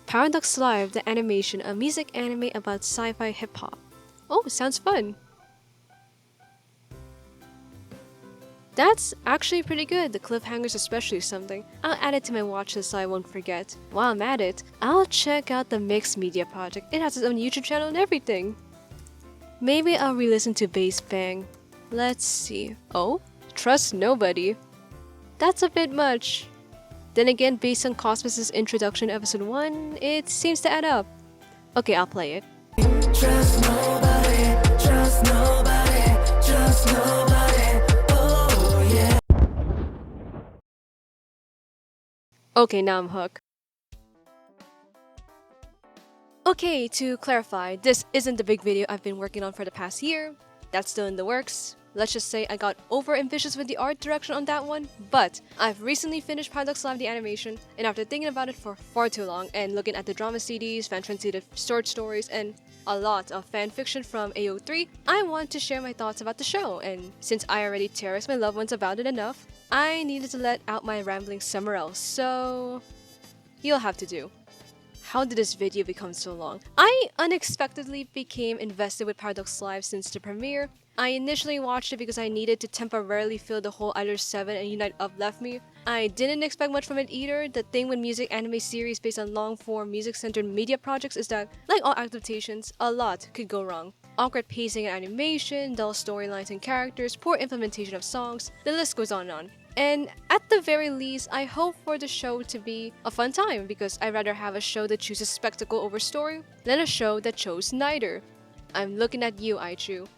Paradox Live, the animation, a music anime about sci-fi hip-hop. Oh, sounds fun. That's actually pretty good, the cliffhangers especially something. I'll add it to my watch list so I won't forget. While I'm at it, I'll check out the Mixed Media Project. It has its own YouTube channel and everything. Maybe I'll re-listen to Bass Bang. Let's see. Oh? Trust Nobody. That's a bit much. Then again, based on Cosmos' introduction episode 1, it seems to add up. Okay, I'll play it. Trust nobody, trust nobody, trust nobody. Oh yeah. Okay, now I'm hooked. Okay, to clarify, this isn't the big video I've been working on for the past year. That's still in the works. Let's just say I got over-ambitious with the art direction on that one, but I've recently finished Paradox Live the animation, and after thinking about it for far too long and looking at the drama CDs, fan-translated short stories, and a lot of fan fiction from AO3, I want to share my thoughts about the show, and since I already terrorist my loved ones about it enough, I needed to let out my ramblings somewhere else, so you'll have to do. How did this video become so long? I unexpectedly became invested with Paradox Live since the premiere. I initially watched it because I needed to temporarily fill the hole Idol 7 and Unite Up left me. I didn't expect much from it either. The thing with music anime series based on long-form music-centered media projects is that, like all adaptations, a lot could go wrong. Awkward pacing and animation, dull storylines and characters, poor implementation of songs, the list goes on and on. And at the very least, I hope for the show to be a fun time because I'd rather have a show that chooses spectacle over story than a show that chose neither. I'm looking at you, Aichu.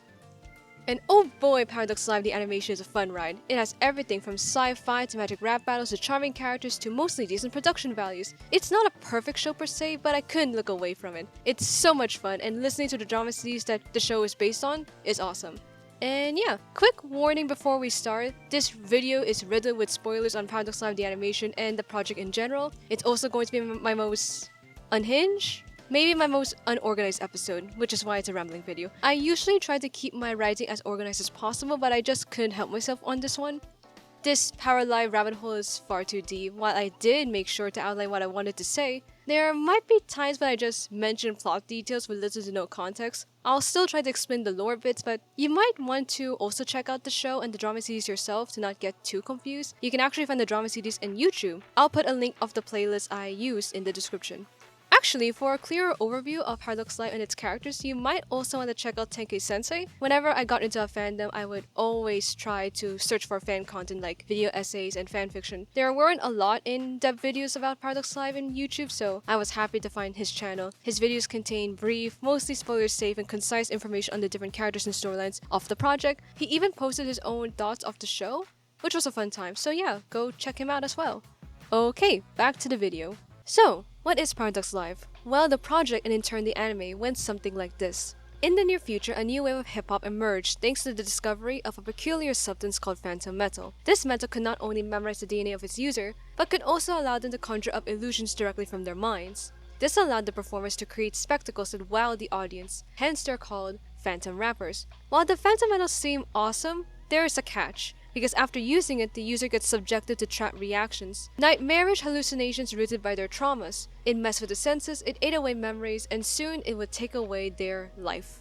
And oh boy, Paradox Live the animation is a fun ride. It has everything from sci-fi to magic rap battles to charming characters to mostly decent production values. It's not a perfect show per se, but I couldn't look away from it. It's so much fun, and listening to the drama series that the show is based on is awesome. And yeah, quick warning before we start, this video is riddled with spoilers on Paradox Live the animation and the project in general. It's also going to be my most unhinged, maybe my most unorganized episode, which is why it's a rambling video. I usually try to keep my writing as organized as possible, but I just couldn't help myself on this one. This Paralive rabbit hole is far too deep. While I did make sure to outline what I wanted to say, there might be times when I just mention plot details with little to no context. I'll still try to explain the lore bits, but you might want to also check out the show and the drama series yourself to not get too confused. You can actually find the drama series in YouTube. I'll put a link of the playlist I used in the description. Actually, for a clearer overview of Paradox Live and its characters, you might also want to check out Tenkei Sensei. Whenever I got into a fandom, I would always try to search for fan content like video essays and fanfiction. There weren't a lot in-depth videos about Paradox Live in YouTube, so I was happy to find his channel. His videos contain brief, mostly spoiler-safe and concise information on the different characters and storylines of the project. He even posted his own thoughts of the show, which was a fun time, so yeah, go check him out as well. Okay, back to the video. So, what is Paradox Live? Well, the project and in turn the anime went something like this. In the near future, a new wave of hip-hop emerged thanks to the discovery of a peculiar substance called phantom metal. This metal could not only memorize the DNA of its user, but could also allow them to conjure up illusions directly from their minds. This allowed the performers to create spectacles that wowed the audience, hence they're called phantom rappers. While the phantom metals seem awesome, there is a catch. Because after using it, the user gets subjected to trap reactions, nightmarish hallucinations rooted by their traumas. It messed with the senses, it ate away memories, and soon it would take away their life.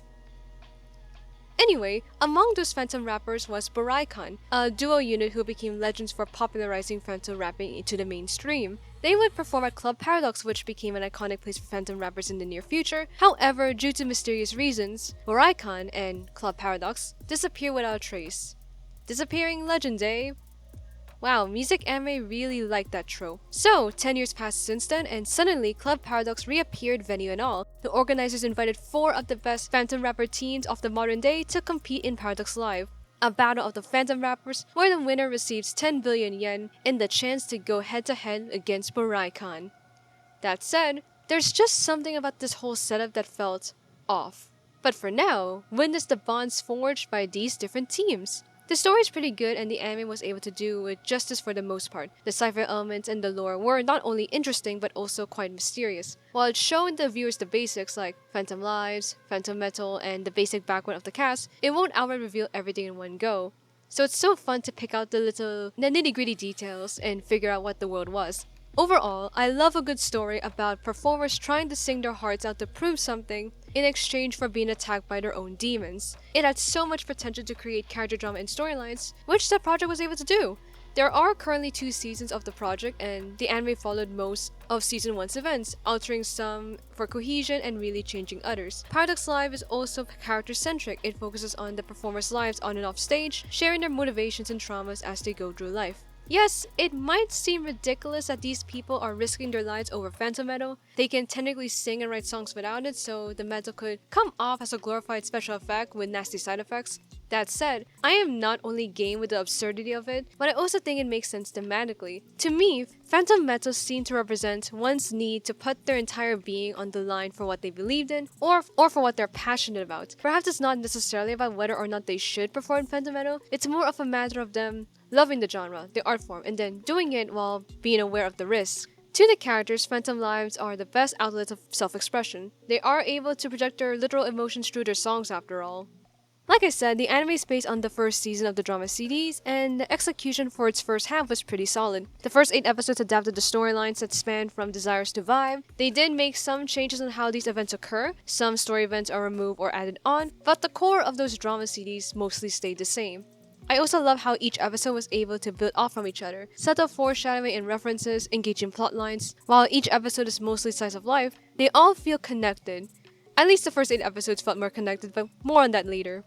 Anyway, among those phantom rappers was Boraikhan, a duo unit who became legends for popularizing phantom rapping into the mainstream. They would perform at Club Paradox, which became an iconic place for phantom rappers in the near future. However, due to mysterious reasons, Boraikhan and Club Paradox disappear without a trace. Disappearing legend, eh? Wow, music anime really liked that trope. So, 10 years passed since then, and suddenly Club Paradox reappeared venue and all. The organizers invited 4 of the best phantom rapper teams of the modern day to compete in Paradox Live. A battle of the phantom rappers where the winner receives 10 billion yen and the chance to go head-to-head against Boraikhan. That said, there's just something about this whole setup that felt off. But for now, witness the bonds forged by these different teams. The story is pretty good and the anime was able to do it justice for the most part. The sci-fi elements and the lore were not only interesting but also quite mysterious. While it showed the viewers the basics like phantom lives, phantom metal, and the basic background of the cast, it won't outright reveal everything in one go. So it's so fun to pick out the nitty-gritty details and figure out what the world was. Overall, I love a good story about performers trying to sing their hearts out to prove something in exchange for being attacked by their own demons. It had so much potential to create character drama and storylines, which the project was able to do. There are currently 2 seasons of the project, and the anime followed most of season 1's events, altering some for cohesion and really changing others. Paradox Live is also character-centric. It focuses on the performers' lives on and off stage, sharing their motivations and traumas as they go through life. Yes, it might seem ridiculous that these people are risking their lives over phantom metal. They can technically sing and write songs without it, so the metal could come off as a glorified special effect with nasty side effects. That said, I am not only game with the absurdity of it, but I also think it makes sense thematically. To me, phantom metal seem to represent one's need to put their entire being on the line for what they believed in, or for what they're passionate about. Perhaps it's not necessarily about whether or not they should perform phantom metal, it's more of a matter of them loving the genre, the art form, and then doing it while being aware of the risks. To the characters, Phantom Lives are the best outlets of self-expression. They are able to project their literal emotions through their songs after all. Like I said, the anime is based on the first season of the drama CDs, and the execution for its first half was pretty solid. The first 8 episodes adapted the storylines that span from Desires to Vibe. They did make some changes on how these events occur, some story events are removed or added on, but the core of those drama CDs mostly stayed the same. I also love how each episode was able to build off from each other, subtle foreshadowing and references, engaging plot lines. While each episode is mostly slice of life, they all feel connected. At least the first 8 episodes felt more connected, but more on that later.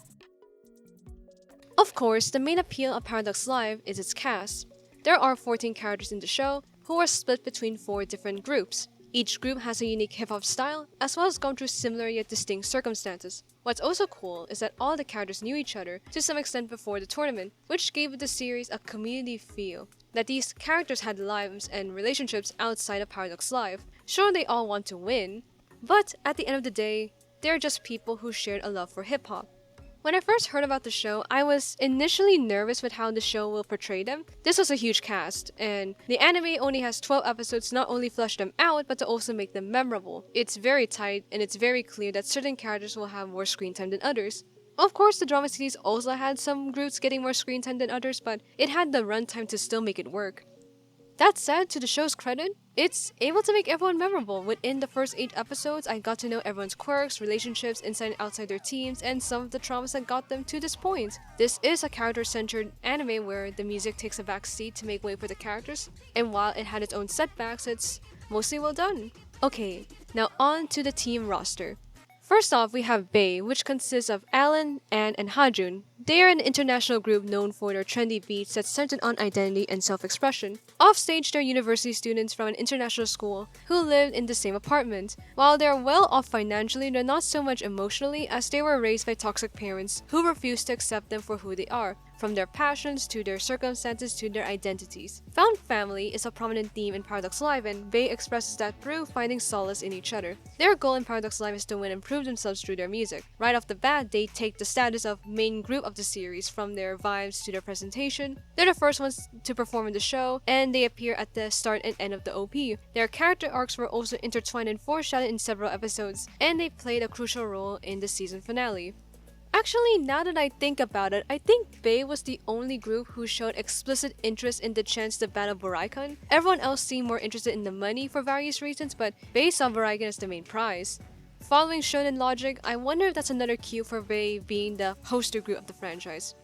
Of course, the main appeal of Paradox Live is its cast. There are 14 characters in the show, who are split between 4 different groups. Each group has a unique hip-hop style, as well as gone through similar yet distinct circumstances. What's also cool is that all the characters knew each other to some extent before the tournament, which gave the series a community feel. That these characters had lives and relationships outside of Paradox Live. Sure, they all want to win, but at the end of the day, they're just people who shared a love for hip-hop. When I first heard about the show, I was initially nervous with how the show will portray them. This was a huge cast, and the anime only has 12 episodes to not only flesh them out, but to also make them memorable. It's very tight, and it's very clear that certain characters will have more screen time than others. Of course, the drama series also had some groups getting more screen time than others, but it had the runtime to still make it work. That said, to the show's credit, it's able to make everyone memorable. Within the first 8 episodes, I got to know everyone's quirks, relationships, inside and outside their teams, and some of the traumas that got them to this point. This is a character-centered anime where the music takes a back seat to make way for the characters, and while it had its own setbacks, it's mostly well done. Okay, now on to the team roster. First off, we have Bae, which consists of Alan, Ann, and Hajun. They are an international group known for their trendy beats that center on identity and self-expression. Offstage, they're university students from an international school who live in the same apartment. While they're well off financially, they're not so much emotionally, as they were raised by toxic parents who refuse to accept them for who they are, from their passions to their circumstances to their identities. Found family is a prominent theme in Paradox Live, and Bae expresses that through finding solace in each other. Their goal in Paradox Live is to win and prove themselves through their music. Right off the bat, they take the status of main group of the series, from their vibes to their presentation. They're the first ones to perform in the show, and they appear at the start and end of the OP. Their character arcs were also intertwined and foreshadowed in several episodes, and they played a crucial role in the season finale. Actually, now that I think about it, I think Bae was the only group who showed explicit interest in the chance to battle Boraikon. Everyone else seemed more interested in the money for various reasons, but Bae saw Boraikon as the main prize. Following Shonen logic, I wonder if that's another cue for Bae being the poster group of the franchise.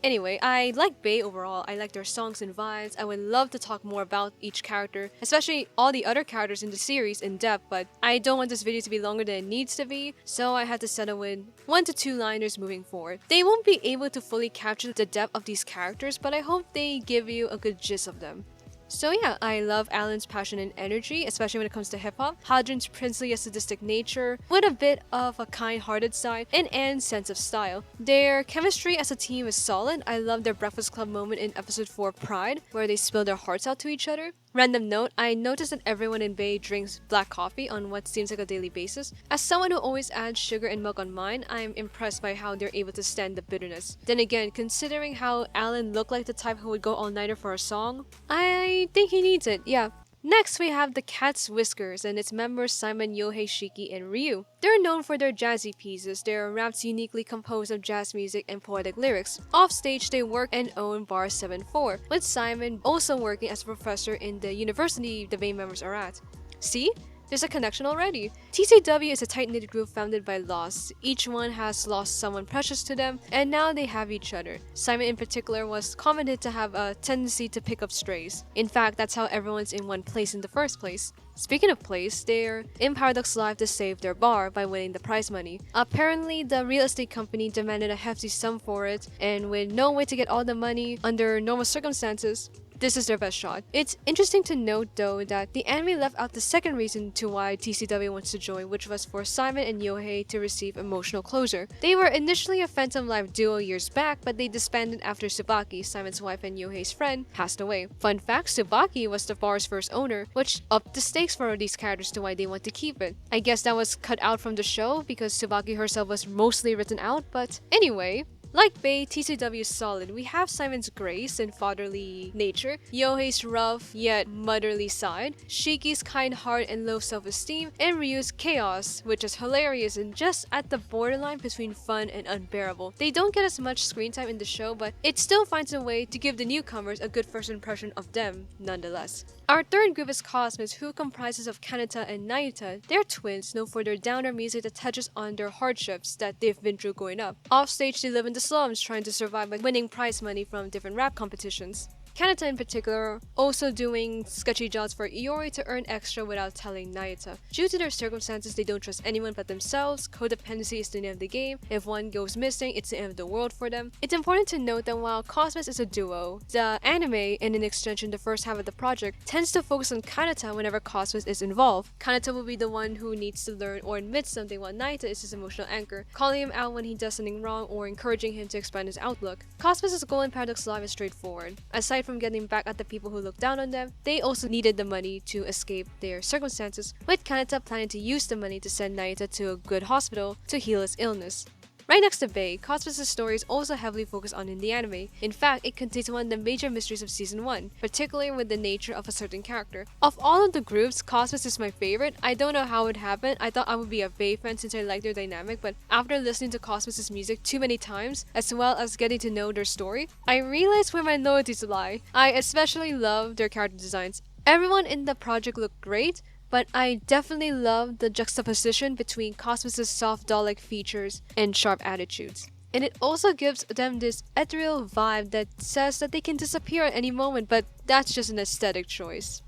Anyway, I like Bae overall. I like their songs and vibes. I would love to talk more about each character, especially all the other characters in the series in depth, but I don't want this video to be longer than it needs to be, so I had to settle with 1 to 2 liners moving forward. They won't be able to fully capture the depth of these characters, but I hope they give you a good gist of them. So yeah, I love Alan's passion and energy, especially when it comes to hip-hop, Hajun's princely yet sadistic nature, with a bit of a kind-hearted side, and Anne's sense of style. Their chemistry as a team is solid. I love their Breakfast Club moment in episode 4, Pride, where they spill their hearts out to each other. Random note, I noticed that everyone in Bae drinks black coffee on what seems like a daily basis. As someone who always adds sugar and milk on mine, I'm impressed by how they're able to stand the bitterness. Then again, considering how Alan looked like the type who would go all-nighter for a song, I think he needs it, yeah. Next, we have the Cat's Whiskers and its members Simon, Yohei, Shiki, and Ryu. They're known for their jazzy pieces. Their raps uniquely composed of jazz music and poetic lyrics. Offstage, they work and own Bar 74, with Simon also working as a professor in the university the main members are at. See? There's a connection already. TCW is a tight-knit group founded by loss. Each one has lost someone precious to them, and now they have each other. Simon in particular was commented to have a tendency to pick up strays. In fact, that's how everyone's in one place in the first place. Speaking of place, they're in Paradox Live to save their bar by winning the prize money. Apparently, the real estate company demanded a hefty sum for it, and with no way to get all the money under normal circumstances, this is their best shot. It's interesting to note though that the anime left out the second reason to why TCW wants to join, which was for Simon and Yohei to receive emotional closure. They were initially a Phantom Live duo years back, but they disbanded after Tsubaki, Simon's wife and Yohei's friend, passed away. Fun fact, Tsubaki was the bar's first owner, which upped the stakes for these characters to why they want to keep it. I guess that was cut out from the show because Tsubaki herself was mostly written out, but anyway. Like Bae, TCW is solid. We have Simon's grace and fatherly nature, Yohei's rough yet motherly side, Shiki's kind heart and low self-esteem, and Ryu's chaos, which is hilarious and just at the borderline between fun and unbearable. They don't get as much screen time in the show, but it still finds a way to give the newcomers a good first impression of them, nonetheless. Our third group is Cosmos, who comprises of Kanata and Naita. They're twins, known for their downer music that touches on their hardships that they've been through growing up. Offstage, they live in the slums trying to survive by winning prize money from different rap competitions. Kanata in particular also doing sketchy jobs for Iori to earn extra without telling Naita. Due to their circumstances, they don't trust anyone but themselves. Codependency is the name of the game. If one goes missing, it's the end of the world for them. It's important to note that while Cosmos is a duo, the anime, and in extension the first half of the project, tends to focus on Kanata whenever Cosmos is involved. Kanata will be the one who needs to learn or admit something, while Naita is his emotional anchor, calling him out when he does something wrong or encouraging him to expand his outlook. Cosmos' goal in Paradox Live is straightforward. Aside from getting back at the people who look down on them, they also needed the money to escape their circumstances, with Kanata planning to use the money to send Naita to a good hospital to heal his illness. Right next to Bae, Cosmos' story is also heavily focused on in the anime. In fact, it contains one of the major mysteries of Season 1, particularly with the nature of a certain character. Of all of the groups, Cosmos is my favorite. I don't know how it happened. I thought I would be a Bae fan since I like their dynamic, but after listening to Cosmos' music too many times, as well as getting to know their story, I realized where my loyalties lie. I especially love their character designs. Everyone in the project looked great, but I definitely love the juxtaposition between Cosmos' soft doll-like features and sharp attitudes. And it also gives them this ethereal vibe that says that they can disappear at any moment, but that's just an aesthetic choice.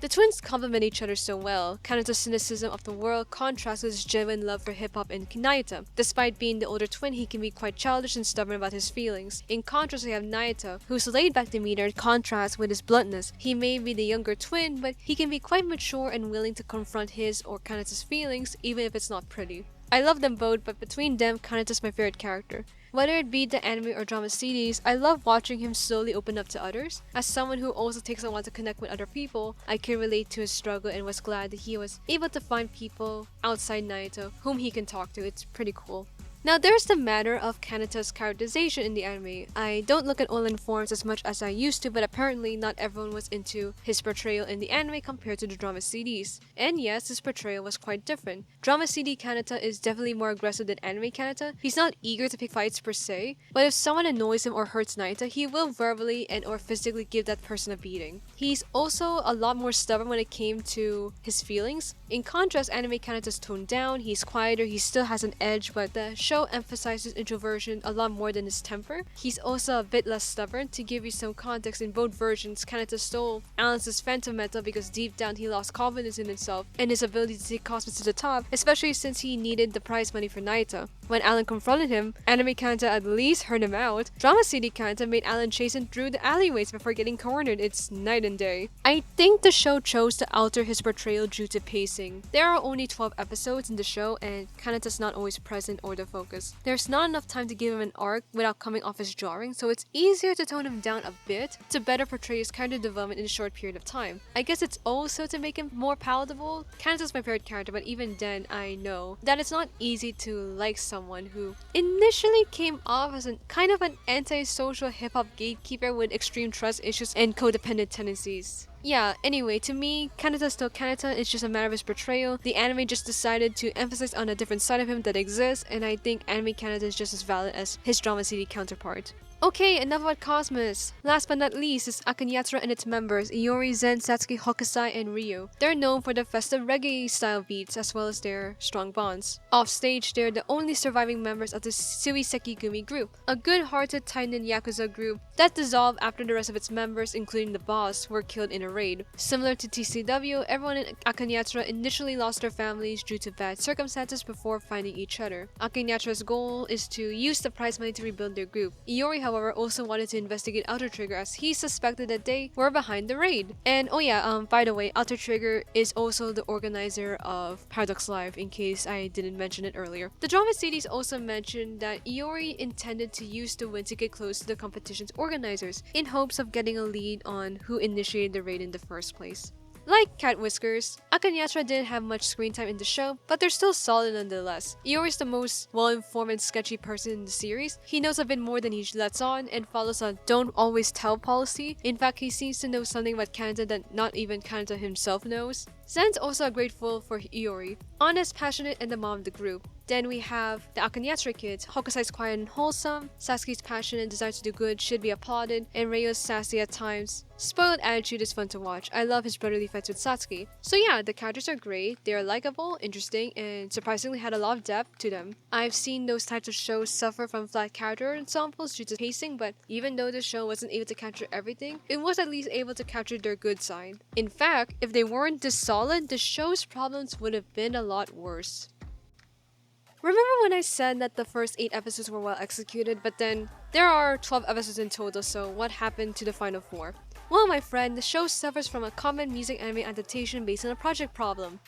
The twins complement each other so well. Kanata's cynicism of the world contrasts with his genuine love for hip-hop and Naita. Despite being the older twin, he can be quite childish and stubborn about his feelings. In contrast, we have Naita, whose laid-back demeanor contrasts with his bluntness. He may be the younger twin, but he can be quite mature and willing to confront his or Kanata's feelings, even if it's not pretty. I love them both, but between them, Kanata's my favorite character. Whether it be the anime or drama series, I love watching him slowly open up to others. As someone who also takes a while to connect with other people, I can relate to his struggle and was glad that he was able to find people outside Naito whom he can talk to. It's pretty cool. Now there's the matter of Kanata's characterization in the anime. I don't look at online forums as much as I used to, but apparently not everyone was into his portrayal in the anime compared to the drama CDs. And yes, his portrayal was quite different. Drama CD Kanata is definitely more aggressive than anime Kanata. He's not eager to pick fights per se, but if someone annoys him or hurts Naita, he will verbally and or physically give that person a beating. He's also a lot more stubborn when it came to his feelings. In contrast, anime Kanata's toned down, he's quieter, he still has an edge, but the show emphasizes introversion a lot more than his temper. He's also a bit less stubborn. To give you some context, in both versions, Kanata stole Alan's phantom metal because deep down he lost confidence in himself and his ability to take Cosmos to the top, especially since he needed the prize money for Naita. When Alan confronted him, anime Kanata at least heard him out. Drama CD Kanata made Alan chase him through the alleyways before getting cornered. It's night and day. I think the show chose to alter his portrayal due to pacing. There are only 12 episodes in the show and Kanata's not always present or the focus. There's not enough time to give him an arc without coming off as jarring, so it's easier to tone him down a bit to better portray his character development in a short period of time. I guess it's also to make him more palatable. Kanata's my favorite character, but even then I know that it's not easy to like someone who initially came off as kind of an antisocial hip-hop gatekeeper with extreme trust issues and codependent tendencies. Yeah, anyway, to me, Kanata's still Kanata, it's just a matter of his portrayal. The anime just decided to emphasize on a different side of him that exists, and I think anime Kanata is just as valid as his drama CD counterpart. Okay, enough about Cosmos. Last but not least is Akanyatra and its members, Iori, Zen, Satsuki, Hokusai, and Ryo. They're known for their festive reggae-style beats as well as their strong bonds. Off stage, they're the only surviving members of the Suiseki Gumi group, a good-hearted Tainen Yakuza group that dissolved after the rest of its members, including the boss, were killed in a raid. Similar to TCW, everyone in Akanyatra initially lost their families due to bad circumstances before finding each other. Akanyatra's goal is to use the prize money to rebuild their group. Iori, however, also wanted to investigate Outer Trigger as he suspected that they were behind the raid. And oh yeah, by the way, Outer Trigger is also the organizer of Paradox Live, in case I didn't mention it earlier. The drama series also mentioned that Iori intended to use the win to get close to the competition's organizers, in hopes of getting a lead on who initiated the raid in the first place. Like Cat Whiskers, Akanyatra didn't have much screen time in the show, but they're still solid nonetheless. Iori's the most well-informed and sketchy person in the series. He knows a bit more than he lets on and follows a don't always tell policy. In fact, he seems to know something about Kanata that not even Kanata himself knows. Zen's also a great foil for Iori, honest, passionate, and the mom of the group. Then we have the Akanyatra kids. Hokusai's quiet and wholesome, Satsuki's passion and desire to do good should be applauded, and Ryo's sassy at times. Spoiled attitude is fun to watch. I love his brotherly fights with Satsuki. So yeah, the characters are great, they are likable, interesting, and surprisingly had a lot of depth to them. I've seen those types of shows suffer from flat character ensembles due to pacing, but even though the show wasn't able to capture everything, it was at least able to capture their good side. In fact, if they weren't this solid, the show's problems would have been a lot worse. Remember when I said that the first 8 episodes were well executed, but then there are 12 episodes in total, so what happened to the final 4? Well, my friend, the show suffers from a common music anime adaptation based on a project problem.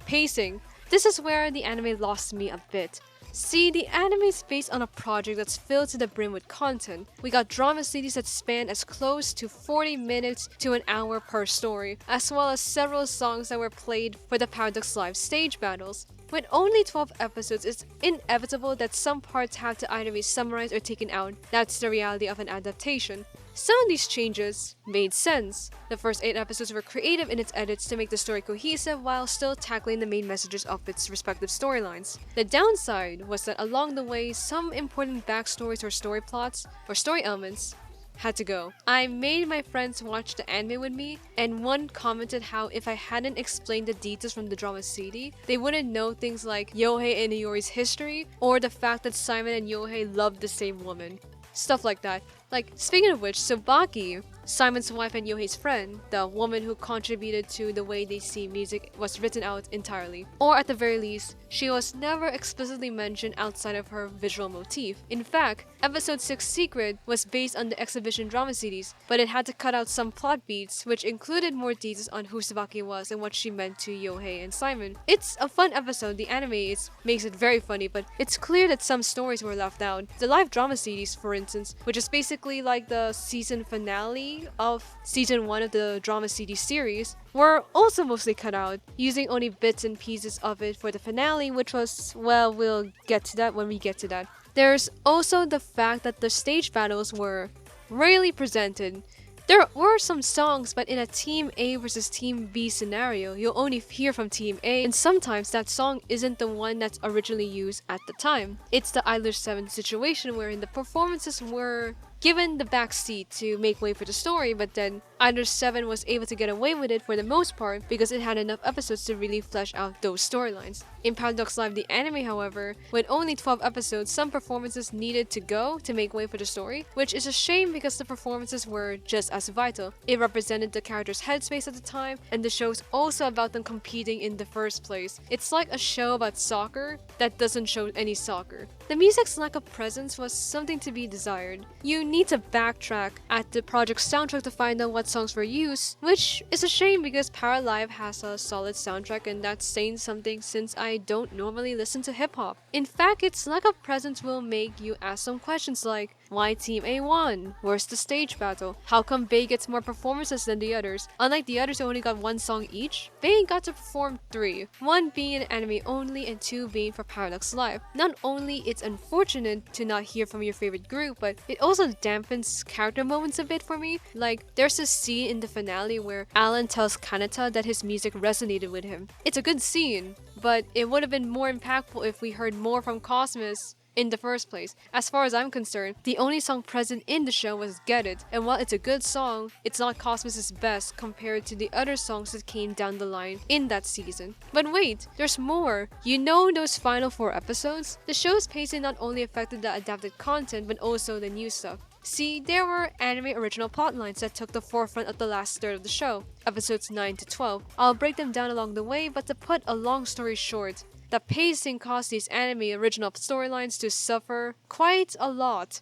Pacing. This is where the anime lost me a bit. See, the anime is based on a project that's filled to the brim with content. We got drama series that span as close to 40 minutes to an hour per story, as well as several songs that were played for the Paradox Live stage battles. With only 12 episodes, it's inevitable that some parts have to either be summarized or taken out. That's the reality of an adaptation. Some of these changes made sense. The first 8 episodes were creative in its edits to make the story cohesive while still tackling the main messages of its respective storylines. The downside was that along the way, some important backstories or story plots or story elements had to go. I made my friends watch the anime with me, and one commented how if I hadn't explained the details from the drama CD, they wouldn't know things like Yohei and Iori's history, or the fact that Simon and Yohei loved the same woman. Stuff like that. Like, speaking of which, Tsubaki, Simon's wife and Yohei's friend, the woman who contributed to the way they see music, was written out entirely. Or at the very least, she was never explicitly mentioned outside of her visual motif. In fact, episode 6 Secret was based on the exhibition drama series, but it had to cut out some plot beats which included more details on who Tsubaki was and what she meant to Yohei and Simon. It's a fun episode, the anime makes it very funny, but it's clear that some stories were left out. The live drama series, for instance, which is basically like the season finale of season 1 of the drama CD series, were also mostly cut out, using only bits and pieces of it for the finale, which was, well, we'll get to that when we get to that. There's also the fact that the stage battles were rarely presented. There were some songs, but in a Team A versus Team B scenario, you'll only hear from Team A, and sometimes that song isn't the one that's originally used at the time. It's the Idler 7 situation wherein the performances were given the backseat to make way for the story, but then Idler 7 was able to get away with it for the most part because it had enough episodes to really flesh out those storylines. In Paradox Live the anime, however, with only 12 episodes, some performances needed to go to make way for the story, which is a shame because the performances were just as vital. It represented the character's headspace at the time, and the show's also about them competing in the first place. It's like a show about soccer that doesn't show any soccer. The music's lack of presence was something to be desired. You need to backtrack at the project's soundtrack to find out what songs were used, which is a shame because Paralive has a solid soundtrack, and that's saying something since I don't normally listen to hip-hop. In fact, its lack of presence will make you ask some questions like, Why Team A won? Where's the stage battle? How come Bae gets more performances than the others? Unlike the others who only got one song each, Bae got to perform 3, 1 being an anime only and 2 being for Paradox Live. Not only it's unfortunate to not hear from your favorite group, but it also dampens character moments a bit for me. Like, there's a scene in the finale where Alan tells Kanata that his music resonated with him. It's a good scene, but it would have been more impactful if we heard more from Cosmos in the first place. As far as I'm concerned, the only song present in the show was Get It, and while it's a good song, it's not Cosmos' best compared to the other songs that came down the line in that season. But wait, there's more! You know those final 4 episodes? The show's pacing not only affected the adapted content, but also the new stuff. See, there were anime original plotlines that took the forefront of the last third of the show, episodes 9 to 12. I'll break them down along the way, but to put a long story short, the pacing caused these anime original storylines to suffer quite a lot.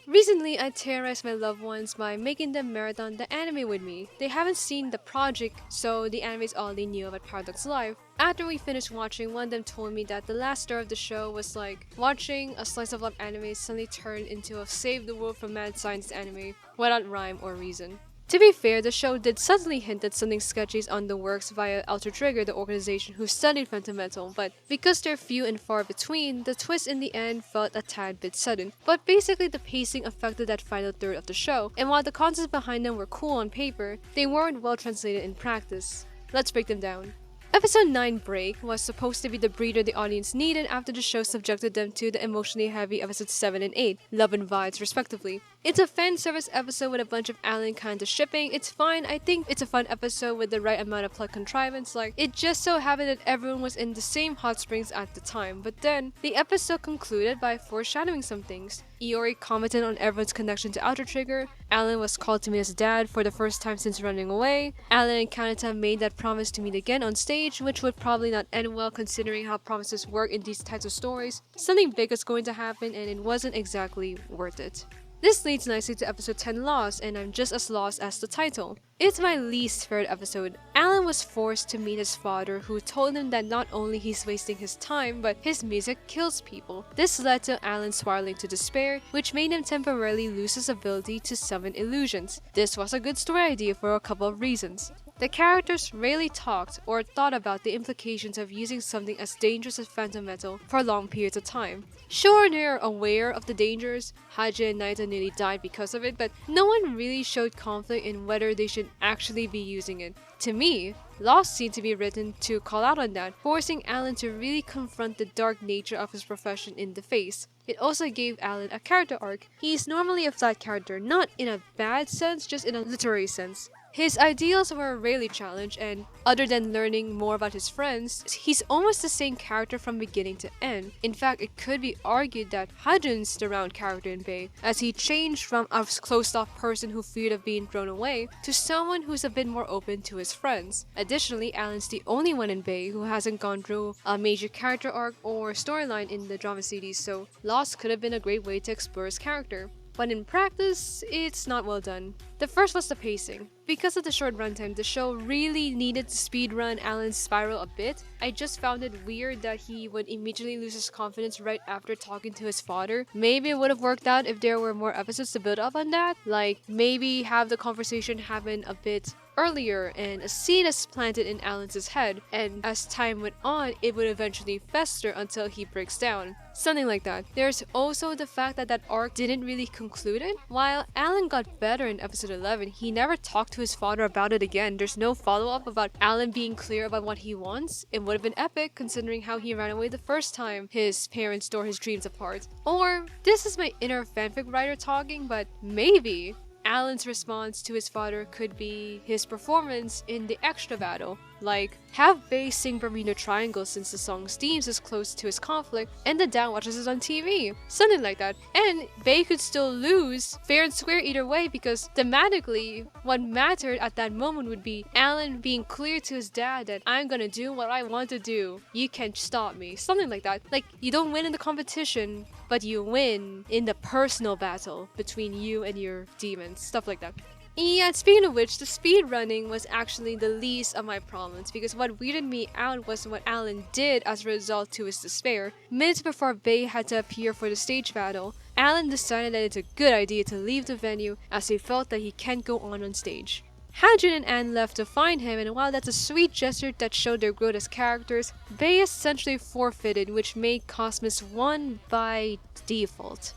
Recently, I terrorized my loved ones by making them marathon the anime with me. They haven't seen the project, so the anime is all they knew about Paradox Live. After we finished watching, one of them told me that the last third of the show was like watching a slice of life anime suddenly turn into a save the world from mad science anime without rhyme or reason. To be fair, the show did subtly hint at something sketchy is on the works via Ultra Trigger, the organization who studied Phantom Metal, but because they're few and far between, the twist in the end felt a tad bit sudden. But basically, the pacing affected that final third of the show, and while the concepts behind them were cool on paper, they weren't well translated in practice. Let's break them down. Episode 9 Break was supposed to be the breather the audience needed after the show subjected them to the emotionally heavy episodes 7 and 8, Love and Vibes respectively. It's a fan service episode with a bunch of Alan kinda shipping. It's fine. I think it's a fun episode with the right amount of plot contrivance. Like, it just so happened that everyone was in the same hot springs at the time. But then, the episode concluded by foreshadowing some things. Iori commented on everyone's connection to Outer Trigger. Alan was called to meet his dad for the first time since running away. Alan and Kanata made that promise to meet again on stage, which would probably not end well considering how promises work in these types of stories. Something big was going to happen and it wasn't exactly worth it. This leads nicely to episode 10 Lost, and I'm just as lost as the title. It's my least favorite episode. Alan was forced to meet his father, who told him that not only he's wasting his time, but his music kills people. This led to Alan spiraling to despair, which made him temporarily lose his ability to summon illusions. This was a good story idea for a couple of reasons. The characters rarely talked or thought about the implications of using something as dangerous as Phantom Metal for long periods of time. Sure, they're aware of the dangers, Haja and Naito nearly died because of it, but no one really showed conflict in whether they should actually be using it. To me, Lost seemed to be written to call out on that, forcing Alan to really confront the dark nature of his profession in the face. It also gave Alan a character arc. He's normally a flat character, not in a bad sense, just in a literary sense. His ideals were rarely challenged, and other than learning more about his friends, he's almost the same character from beginning to end. In fact, it could be argued that Hajun's the round character in Bae, as he changed from a closed-off person who feared of being thrown away to someone who's a bit more open to his friends. Additionally, Alan's the only one in Bae who hasn't gone through a major character arc or storyline in the drama series, so Lost could have been a great way to explore his character. But in practice, it's not well done. The first was the pacing. Because of the short runtime, the show really needed to speedrun Alan's spiral a bit. I just found it weird that he would immediately lose his confidence right after talking to his father. Maybe it would have worked out if there were more episodes to build up on that. Like, maybe have the conversation happen a bit earlier and a seed is planted in Alan's head, and as time went on, it would eventually fester until he breaks down. Something like that. There's also the fact that that arc didn't really conclude it. While Alan got better in episode 11, he never talked to his father about it again. There's no follow-up about Alan being clear about what he wants. It would have been epic considering how he ran away the first time his parents tore his dreams apart. Or, this is my inner fanfic writer talking, but maybe Alan's response to his father could be his performance in the extra battle. Like, have Bae sing Bermuda Triangle since the song's themes is close to his conflict, and the dad watches it on TV. Something like that. And Bae could still lose fair and square either way, because thematically, what mattered at that moment would be Alan being clear to his dad that I'm gonna do what I want to do. You can't stop me. Something like that. Like, you don't win in the competition, but you win in the personal battle between you and your demons. Stuff like that. Yeah, speaking of which, the speed running was actually the least of my problems because what weirded me out was what Alan did as a result to his despair. Minutes before Bay had to appear for the stage battle, Alan decided that it's a good idea to leave the venue as he felt that he can't go on stage. Hadjin and Anne left to find him, and while that's a sweet gesture that showed their growth as characters, Bay essentially forfeited, which made Cosmos won by default.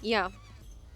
Yeah,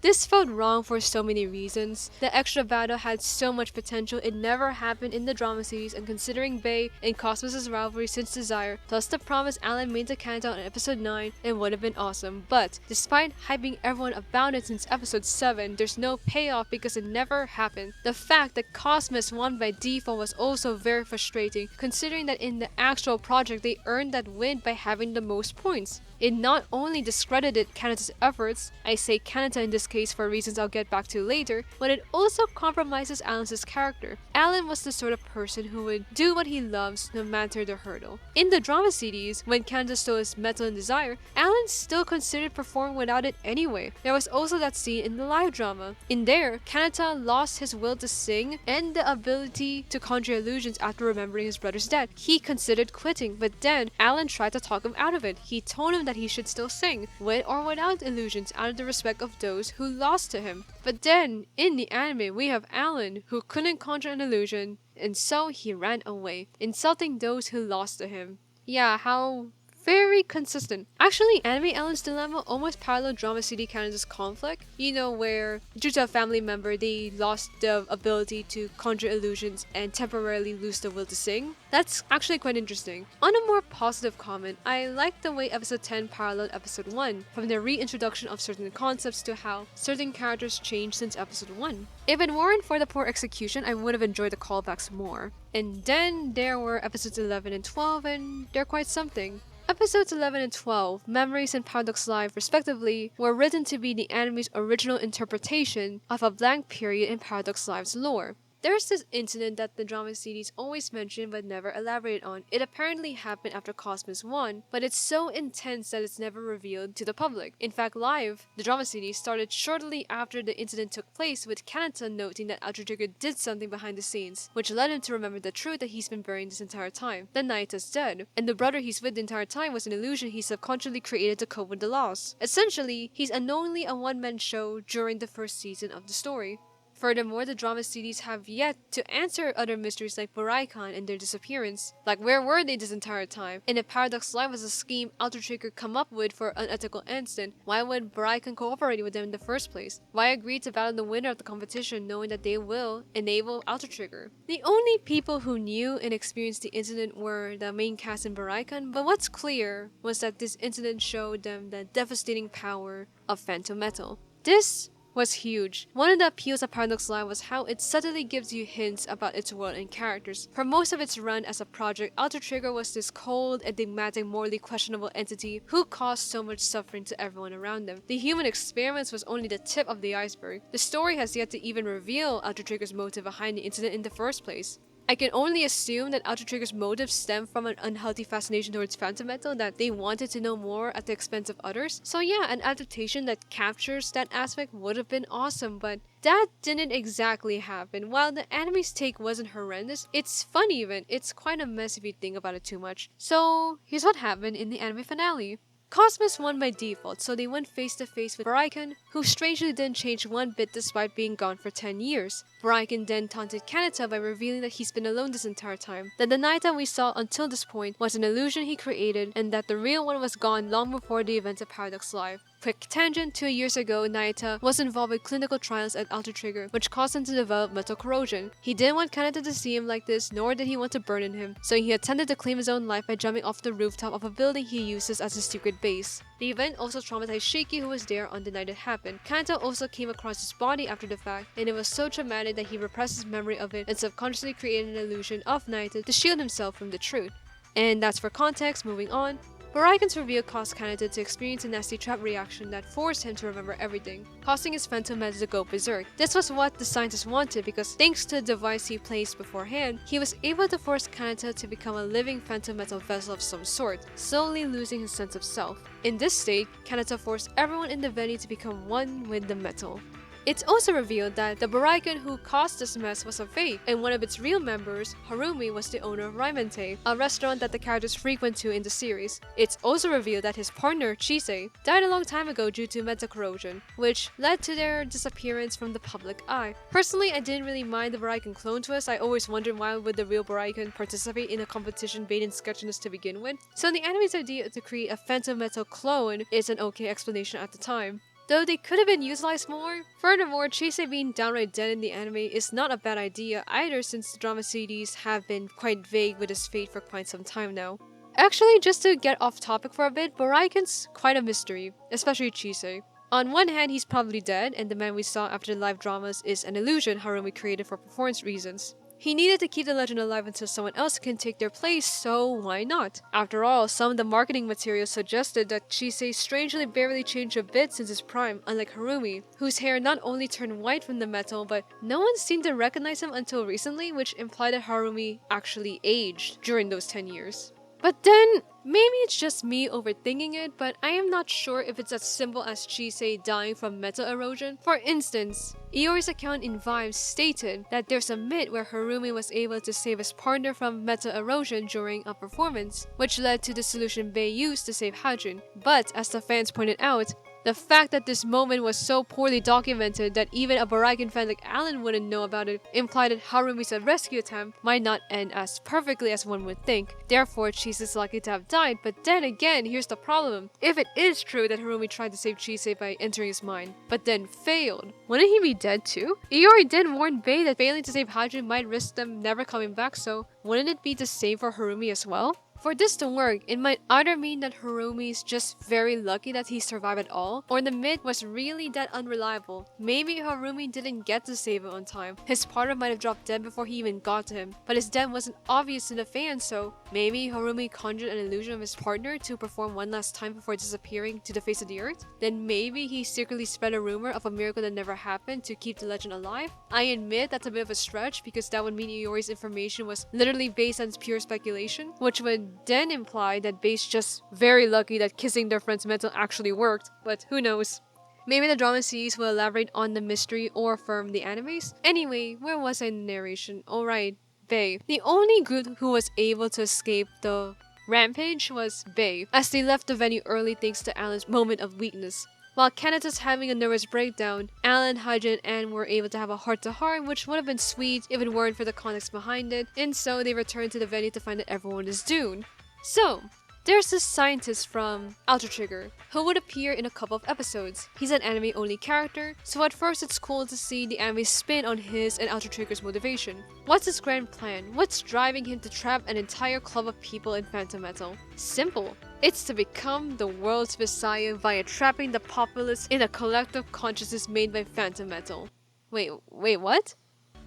this felt wrong for so many reasons. The extra battle had so much potential, it never happened in the drama series, and considering Bay and Cosmos' rivalry since Desire, plus the promise Alan made to Kanata on episode 9, it would have been awesome. But despite hyping everyone about it since episode 7, there's no payoff because it never happened. The fact that Cosmos won by default was also very frustrating, considering that in the actual project they earned that win by having the most points. It not only discredited Kanata's efforts, I say Kanata in this case for reasons I'll get back to later, but it also compromises Alan's character. Alan was the sort of person who would do what he loves no matter the hurdle. In the drama series, when Kanata stole his metal and desire, Alan still considered performing without it anyway. There was also that scene in the live drama. In there, Kanata lost his will to sing and the ability to conjure illusions after remembering his brother's death. He considered quitting, but then Alan tried to talk him out of it. He told him that he should still sing, with or without illusions, out of the respect of those who lost to him. But then, in the anime, we have Alan, who couldn't conjure an illusion, and so he ran away, insulting those who lost to him. Yeah, how very consistent. Actually, Anime Alan's dilemma almost paralleled Drama City Canada's conflict. You know, where due to a family member, they lost the ability to conjure illusions and temporarily lose the will to sing. That's actually quite interesting. On a more positive comment, I like the way episode 10 paralleled episode 1, from the reintroduction of certain concepts to how certain characters changed since episode 1. If it weren't for the poor execution, I would have enjoyed the callbacks more. And then there were episodes 11 and 12, and they're quite something. Episodes 11 and 12, Memories and Paradox Live respectively, were written to be the anime's original interpretation of a blank period in Paradox Live's lore. There's this incident that the drama series always mentioned but never elaborated on. It apparently happened after Cosmos won, but it's so intense that it's never revealed to the public. In fact, Live, the drama series, started shortly after the incident took place, with Kanata noting that Ultra Trigger did something behind the scenes, which led him to remember the truth that he's been burying this entire time. Then Naita's dead, and the brother he's with the entire time was an illusion he subconsciously created to cope with the loss. Essentially, he's unknowingly a one-man show during the first season of the story. Furthermore, the drama series have yet to answer other mysteries like Boraikan and their disappearance. Like, where were they this entire time? And if Paradox Live was a scheme Ultra Trigger come up with for unethical instant, why would Boraikan cooperate with them in the first place? Why agree to battle the winner of the competition knowing that they will enable Ultra Trigger? The only people who knew and experienced the incident were the main cast in Boraikan, but what's clear was that this incident showed them the devastating power of Phantom Metal. This was huge. One of the appeals of Paradox Live was how it subtly gives you hints about its world and characters. For most of its run as a project, Ultra Trigger was this cold, enigmatic, morally questionable entity who caused so much suffering to everyone around them. The human experiments was only the tip of the iceberg. The story has yet to even reveal Ultra Trigger's motive behind the incident in the first place. I can only assume that Ultra Trigger's motive stemmed from an unhealthy fascination towards Phantom Metal, that they wanted to know more at the expense of others. So yeah, an adaptation that captures that aspect would have been awesome, but that didn't exactly happen. While the anime's take wasn't horrendous, it's fun even. It's quite a mess if you think about it too much. So here's what happened in the anime finale. Cosmos won by default, so they went face to face with Boraikan, who strangely didn't change one bit despite being gone for 10 years. Boraikan then taunted Kanata by revealing that he's been alone this entire time, that the Naita we saw until this point was an illusion he created, and that the real one was gone long before the events of Paradox Live. Quick tangent, 2 years ago, Naita was involved with clinical trials at Ultra Trigger, which caused him to develop metal corrosion. He didn't want Kanata to see him like this, nor did he want to burden him, so he attempted to claim his own life by jumping off the rooftop of a building he uses as his secret base. The event also traumatized Shiki, who was there on the night it happened. Kanata also came across his body after the fact, and it was so traumatic that he repressed his memory of it and subconsciously created an illusion of Naita to shield himself from the truth. And that's for context. Moving on. Boraikan's reveal caused Kanata to experience a nasty trap reaction that forced him to remember everything, causing his Phantom Metal to go berserk. This was what the scientist wanted because thanks to the device he placed beforehand, he was able to force Kanata to become a living Phantom Metal vessel of some sort, slowly losing his sense of self. In this state, Kanata forced everyone in the venue to become one with the metal. It's also revealed that the Baraikon who caused this mess was a fake, and one of its real members, Harumi, was the owner of Raimante, a restaurant that the characters frequent to in the series. It's also revealed that his partner, Chise, died a long time ago due to metal corrosion, which led to their disappearance from the public eye. Personally, I didn't really mind the Baraikon clone twist. I always wondered why would the real Baraikon participate in a competition based in sketchiness to begin with. So the anime's idea to create a Phantom Metal clone is an okay explanation at the time, though they could have been utilized more. Furthermore, Chise being downright dead in the anime is not a bad idea either, since the drama CDs have been quite vague with his fate for quite some time now. Actually, just to get off topic for a bit, Baraikon's quite a mystery, especially Chise. On one hand, he's probably dead, and the man we saw after the live dramas is an illusion Harumi created for performance reasons. He needed to keep the legend alive until someone else can take their place, so why not? After all, some of the marketing materials suggested that Chise strangely barely changed a bit since his prime, unlike Harumi, whose hair not only turned white from the metal, but no one seemed to recognize him until recently, which implied that Harumi actually aged during those 10 years. But then, maybe it's just me overthinking it, but I am not sure if it's as simple as Chise dying from metal erosion. For instance, Iori's account in Vibes stated that there's a myth where Harumi was able to save his partner from metal erosion during a performance, which led to the solution Bei used to save Hajin. But, as the fans pointed out, the fact that this moment was so poorly documented that even a Baraikon fan like Alan wouldn't know about it implied that Harumi's rescue attempt might not end as perfectly as one would think. Therefore, Chise is likely to have died, but then again, here's the problem. If it is true that Harumi tried to save Chise by entering his mind, but then failed, wouldn't he be dead too? Iori did warn Bei that failing to save Hajin might risk them never coming back, so wouldn't it be the same for Harumi as well? For this to work, it might either mean that Harumi is just very lucky that he survived at all, or the myth was really that unreliable. Maybe Harumi didn't get to save him on time. His partner might have dropped dead before he even got to him, but his death wasn't obvious to the fans, so maybe Harumi conjured an illusion of his partner to perform one last time before disappearing to the face of the earth? Then maybe he secretly spread a rumor of a miracle that never happened to keep the legend alive? I admit that's a bit of a stretch, because that would mean Iori's information was literally based on pure speculation, which would then imply that Bei's just very lucky that kissing their friend's metal actually worked, but who knows. Maybe the drama series will elaborate on the mystery or affirm the animes. Anyway, where was I in the narration? Alright, Bei. The only group who was able to escape the rampage was Bei, as they left the venue early thanks to Alan's moment of weakness. While Kanata's having a nervous breakdown, Alan, Hajin, and Anne were able to have a heart-to-heart, which would have been sweet if it weren't for the context behind it, and so they returned to the venue to find that everyone is doomed. So, there's this scientist from Ultra Trigger who would appear in a couple of episodes. He's an anime-only character, so at first it's cool to see the anime spin on his and Ultra Trigger's motivation. What's his grand plan? What's driving him to trap an entire club of people in Phantom Metal? Simple. It's to become the world's messiah via trapping the populace in a collective consciousness made by Phantom Metal. Wait, what?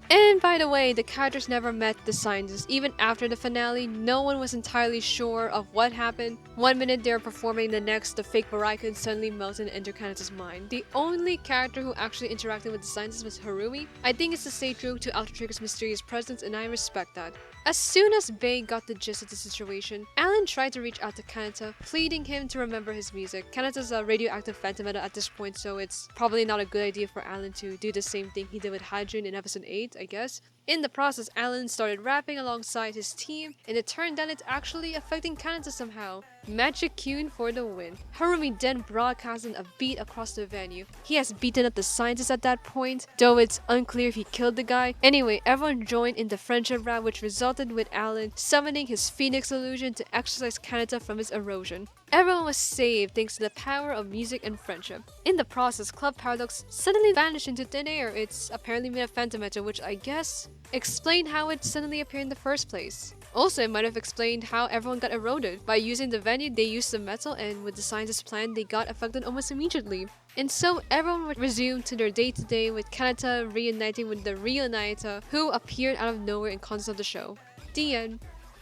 And by the way, the characters never met the scientists. Even after the finale, no one was entirely sure of what happened. One minute they're performing, the next, the fake Baraikon suddenly melted and entered Kanata's mind. The only character who actually interacted with the scientists was Harumi. I think it's to stay true to Ultra Trigger's mysterious presence, and I respect that. As soon as Bei got the gist of the situation, Alan tried to reach out to Kanata, pleading him to remember his music. Kanata's a radioactive Phantom Metal at this point, so it's probably not a good idea for Alan to do the same thing he did with Hajin in episode 8, I guess. In the process, Alan started rapping alongside his team, and it turned out it's actually affecting Kanata somehow. Magic Kyun for the win. Harumi then broadcasted a beat across the venue. He has beaten up the scientist at that point, though it's unclear if he killed the guy. Anyway, everyone joined in the friendship rap, which resulted with Alan summoning his Phoenix illusion to exorcise Kanata from his erosion. Everyone was saved thanks to the power of music and friendship. In the process, Club Paradox suddenly vanished into thin air. It's apparently made of Phantom Metal, which I guess explained how it suddenly appeared in the first place. Also, it might have explained how everyone got eroded. By using the venue, they used the metal, and with the scientist's plan, they got affected almost immediately. And so, everyone resumed to their day-to-day, with Kanata reuniting with the real Naita, who appeared out of nowhere in context of the show. The end.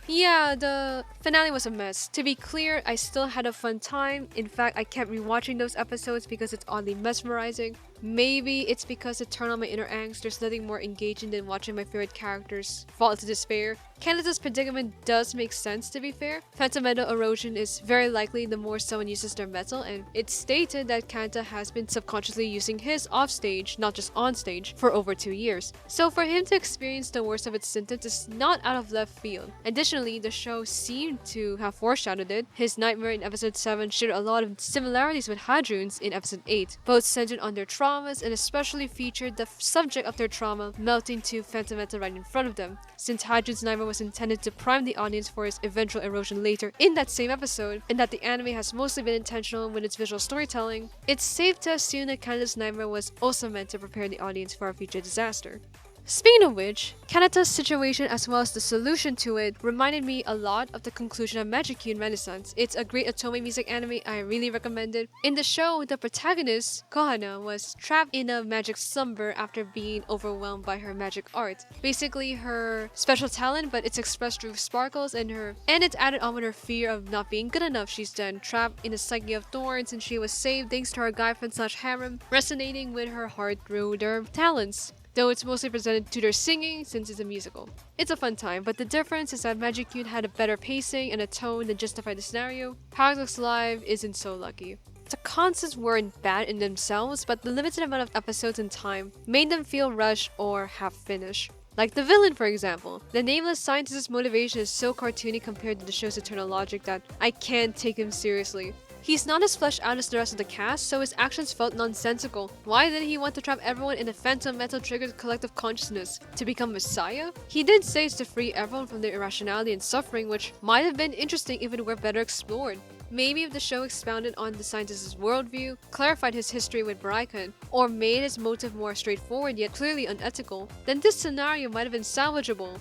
Yeah, the finale was a mess. To be clear, I still had a fun time. In fact, I kept rewatching those episodes because it's oddly mesmerizing. Maybe it's because to turn on my inner angst, there's nothing more engaging than watching my favorite characters fall into despair. Kanata's predicament does make sense, to be fair. Phantom metal erosion is very likely the more someone uses their metal, and it's stated that Kanata has been subconsciously using his offstage, not just onstage, for over 2 years. So for him to experience the worst of its symptoms is not out of left field. Additionally, the show seemed to have foreshadowed it. His nightmare in episode 7 shared a lot of similarities with Hajun's in episode 8, both centered on their traumas and especially featured the subject of their trauma melting to phantom metal right in front of them. Since Hajun's nightmare was intended to prime the audience for its eventual erosion later in that same episode, and that the anime has mostly been intentional with its visual storytelling, it's safe to assume that Kanata's nightmare was also meant to prepare the audience for a future disaster. Speaking of which, Kanata's situation as well as the solution to it reminded me a lot of the conclusion of Magic-Kyun Renaissance. It's a great otome music anime, I really recommend it. In the show, the protagonist, Kohana, was trapped in a magic slumber after being overwhelmed by her magic art. Basically her special talent, but it's expressed through sparkles, and it's added on with her fear of not being good enough. She's then trapped in a psyche of thorns, and she was saved thanks to her guy friend slash harem, resonating with her heart through their talents. Though it's mostly presented to their singing since it's a musical. It's a fun time, but the difference is that Magic-Kyun had a better pacing and a tone that justified the scenario. Paradox Live isn't so lucky. The concepts weren't bad in themselves, but the limited amount of episodes and time made them feel rushed or half-finished. Like the villain, for example. The nameless scientist's motivation is so cartoony compared to the show's eternal logic that I can't take him seriously. He's not as fleshed out as the rest of the cast, so his actions felt nonsensical. Why did he want to trap everyone in a phantom metal triggered collective consciousness? To become Messiah? He did say it's to free everyone from their irrationality and suffering, which might have been interesting if it were better explored. Maybe if the show expounded on the scientist's worldview, clarified his history with Baraikan, or made his motive more straightforward yet clearly unethical, then this scenario might have been salvageable.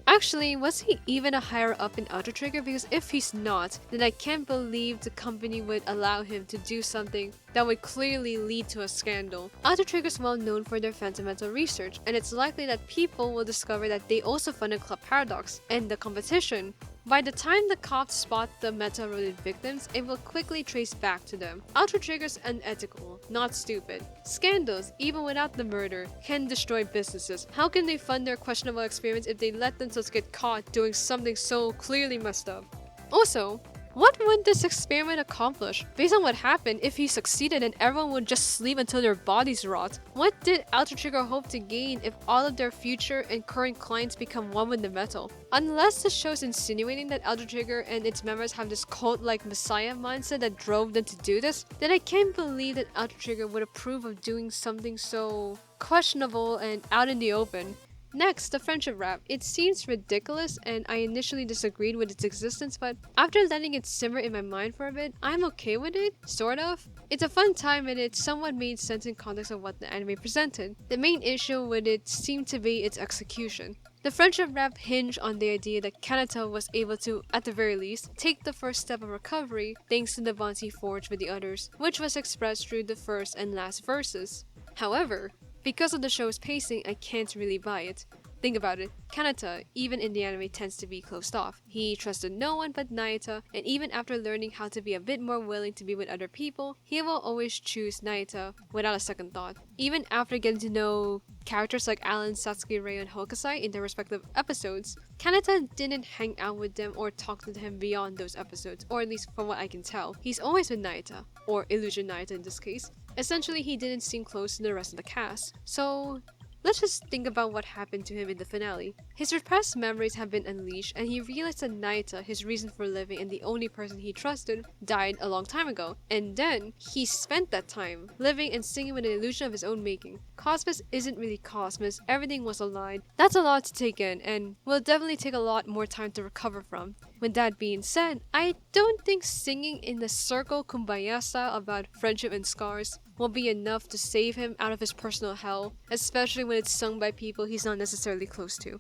Actually, was he even a higher up in Ultra Trigger? Because if he's not, then I can't believe the company would allow him to do something that would clearly lead to a scandal. Ultra Trigger is well known for their phantom metal research, and it's likely that people will discover that they also funded Club Paradox and the competition. By the time the cops spot the metal-eroded victims, it will quickly trace back to them. Ultra Trigger's unethical, not stupid. Scandals, even without the murder, can destroy businesses. How can they fund their questionable experiments if they let themselves get caught doing something so clearly messed up? Also, what would this experiment accomplish? Based on what happened, if he succeeded and everyone would just sleep until their bodies rot, what did Ultra Trigger hope to gain if all of their future and current clients become one with the metal? Unless the show's insinuating that Ultra Trigger and its members have this cult-like messiah mindset that drove them to do this, then I can't believe that Ultra Trigger would approve of doing something so questionable and out in the open. Next, the friendship rap. It seems ridiculous and I initially disagreed with its existence, but after letting it simmer in my mind for a bit, I'm okay with it, sort of. It's a fun time and it somewhat made sense in context of what the anime presented. The main issue with it seemed to be its execution. The friendship rap hinged on the idea that Kanata was able to, at the very least, take the first step of recovery thanks to the bonds he forged with the others, which was expressed through the first and last verses. However, because of the show's pacing, I can't really buy it. Think about it, Kanata, even in the anime, tends to be closed off. He trusted no one but Nayata, and even after learning how to be a bit more willing to be with other people, he will always choose Nayata without a second thought. Even after getting to know characters like Alan, Satsuki, Rei, and Hokusai in their respective episodes, Kanata didn't hang out with them or talk to them beyond those episodes, or at least from what I can tell. He's always with Nayata, or Illusion Nayata in this case. Essentially, he didn't seem close to the rest of the cast. So, let's just think about what happened to him in the finale. His repressed memories have been unleashed, and he realized that Nayata, his reason for living and the only person he trusted, died a long time ago. And then, he spent that time living and singing with an illusion of his own making. Cosmos isn't really Cosmos, everything was a lie. That's a lot to take in, and will definitely take a lot more time to recover from. With that being said, I don't think singing in the circle Kumbaya style about friendship and scars will be enough to save him out of his personal hell, especially when it's sung by people he's not necessarily close to.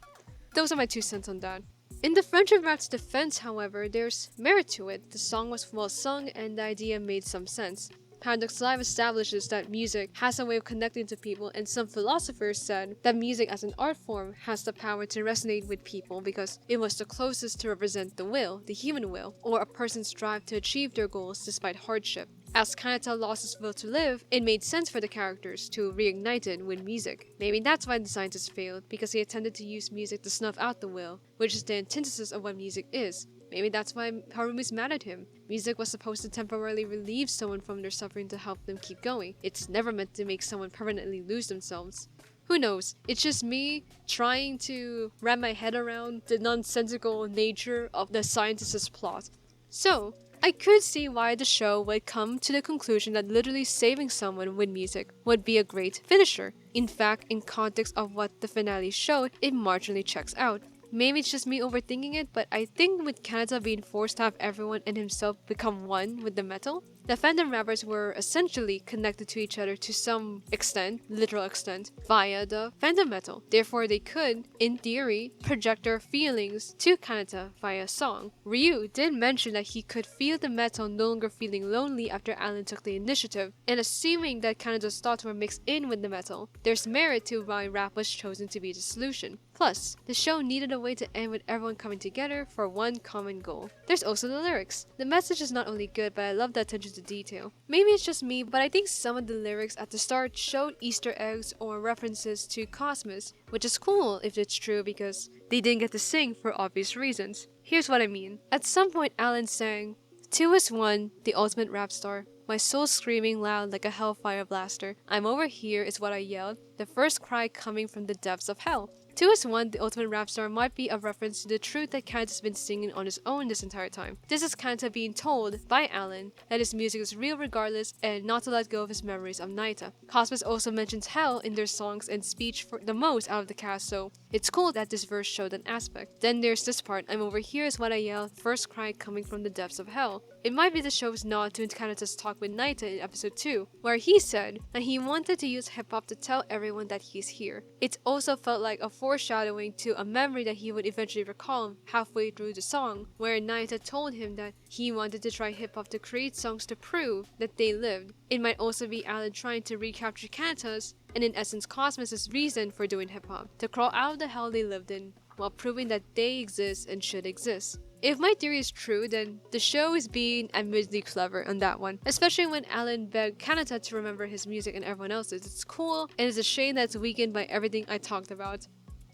Those are my 2 cents on that. In the friendship rap's defense, however, there's merit to it. The song was well sung and the idea made some sense. Paradox Live establishes that music has a way of connecting to people, and some philosophers said that music as an art form has the power to resonate with people because it was the closest to represent the will, the human will, or a person's drive to achieve their goals despite hardship. As Kanata lost his will to live, it made sense for the characters to reignite it with music. Maybe that's why the scientists failed, because they attempted to use music to snuff out the will, which is the antithesis of what music is. Maybe that's why Harumi's mad at him. Music was supposed to temporarily relieve someone from their suffering to help them keep going. It's never meant to make someone permanently lose themselves. Who knows? It's just me trying to wrap my head around the nonsensical nature of the scientist's plot. So, I could see why the show would come to the conclusion that literally saving someone with music would be a great finisher. In fact, in context of what the finale showed, it marginally checks out. Maybe it's just me overthinking it, but I think with Kanata being forced to have everyone and himself become one with the metal, the fandom rappers were essentially connected to each other to some extent, literal extent, via the fandom metal. Therefore, they could, in theory, project their feelings to Kanata via song. Ryu did mention that he could feel the metal no longer feeling lonely after Alan took the initiative, and assuming that Kanata's thoughts were mixed in with the metal, there's merit to why rap was chosen to be the solution. Plus, the show needed a way to end with everyone coming together for one common goal. There's also the lyrics. The message is not only good, but I love the attention to detail. Maybe it's just me, but I think some of the lyrics at the start showed Easter eggs or references to Cosmos, which is cool if it's true because they didn't get to sing for obvious reasons. Here's what I mean. At some point, Alan sang, "Two is one, the ultimate rap star. My soul screaming loud like a hellfire blaster. I'm over here is what I yelled, the first cry coming from the depths of hell." 2 is 1, the ultimate rap star might be a reference to the truth that Kanata's been singing on his own this entire time. This is Kanata being told by Alan that his music is real regardless and not to let go of his memories of Naita. Cosmos also mentions hell in their songs and speech for the most out of the cast, so it's cool that this verse showed an aspect. Then there's this part, "I'm over here is what I yell, first cry coming from the depths of hell." It might be the show's nod to Kanata's talk with Naita in episode 2, where he said that he wanted to use hip-hop to tell everyone that he's here. It also felt like a foreshadowing to a memory that he would eventually recall halfway through the song, where Naita told him that he wanted to try hip-hop to create songs to prove that they lived. It might also be Alan trying to recapture Kanata's, and in essence Cosmos' reason for doing hip-hop, to crawl out of the hell they lived in, while proving that they exist and should exist. If my theory is true, then the show is being admittedly clever on that one, especially when Alan begged Kanata to remember his music and everyone else's. It's cool, and it's a shame that it's weakened by everything I talked about.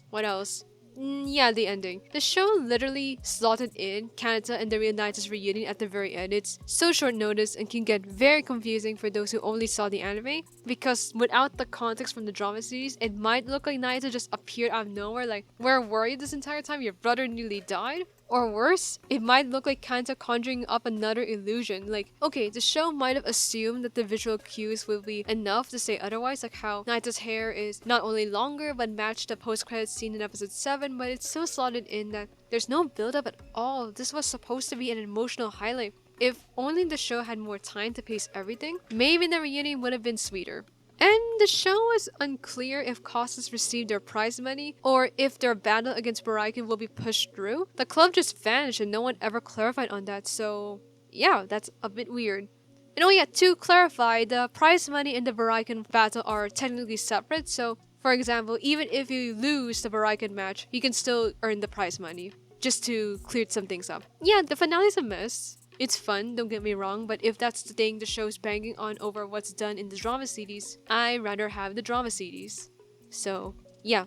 What else? Yeah, the ending. The show literally slotted in Kanata and the Reunites reunion at the very end. It's so short notice and can get very confusing for those who only saw the anime, because without the context from the drama series, it might look like Naita just appeared out of nowhere, like, where were you this entire time? Your brother nearly died? Or worse, it might look like Kanata conjuring up another illusion. Like, okay, the show might have assumed that the visual cues will be enough to say otherwise, like how Naita's hair is not only longer but matched the post-credits scene in episode 7, but it's so slotted in that there's no build-up at all. This was supposed to be an emotional highlight. If only the show had more time to pace everything, maybe the reunion would have been sweeter. And the show is unclear if Cosmos received their prize money or if their battle against Baraiken will be pushed through. The club just vanished and no one ever clarified on that, so yeah, that's a bit weird. And oh yeah, to clarify, the prize money and the Baraiken battle are technically separate, so for example, even if you lose the Baraiken match, you can still earn the prize money, just to clear some things up. Yeah, the finale's a mess. It's fun, don't get me wrong, but if that's the thing the show's banging on over what's done in the drama series, I'd rather have the drama series. So, yeah.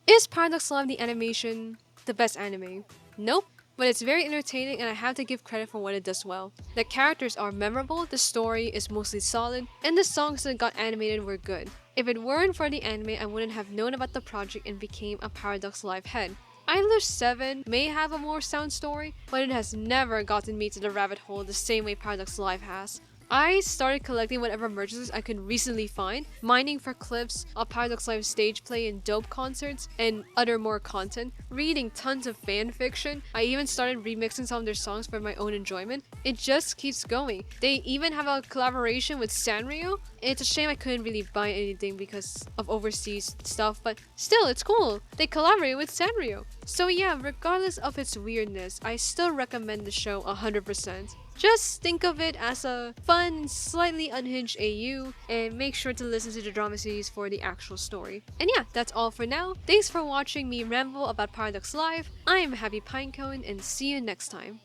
Is Paradox Live the animation the best anime? Nope, but it's very entertaining and I have to give credit for what it does well. The characters are memorable, the story is mostly solid, and the songs that got animated were good. If it weren't for the anime, I wouldn't have known about the project and became a Paradox Live head. Idler 7 may have a more sound story, but it has never gotten me to the rabbit hole the same way Paradox Live has. I started collecting whatever merchandise I could recently find, mining for clips of Paradox Live stage play and dope concerts, and other more content, reading tons of fan fiction. I even started remixing some of their songs for my own enjoyment. It just keeps going. They even have a collaboration with Sanrio. It's a shame I couldn't really buy anything because of overseas stuff, but still, it's cool. They collaborate with Sanrio. So yeah, regardless of its weirdness, I still recommend the show 100%. Just think of it as a fun, slightly unhinged AU, and make sure to listen to the drama series for the actual story. And yeah, that's all for now. Thanks for watching me ramble about Paradox Live. I'm Happy Pinecone, and see you next time.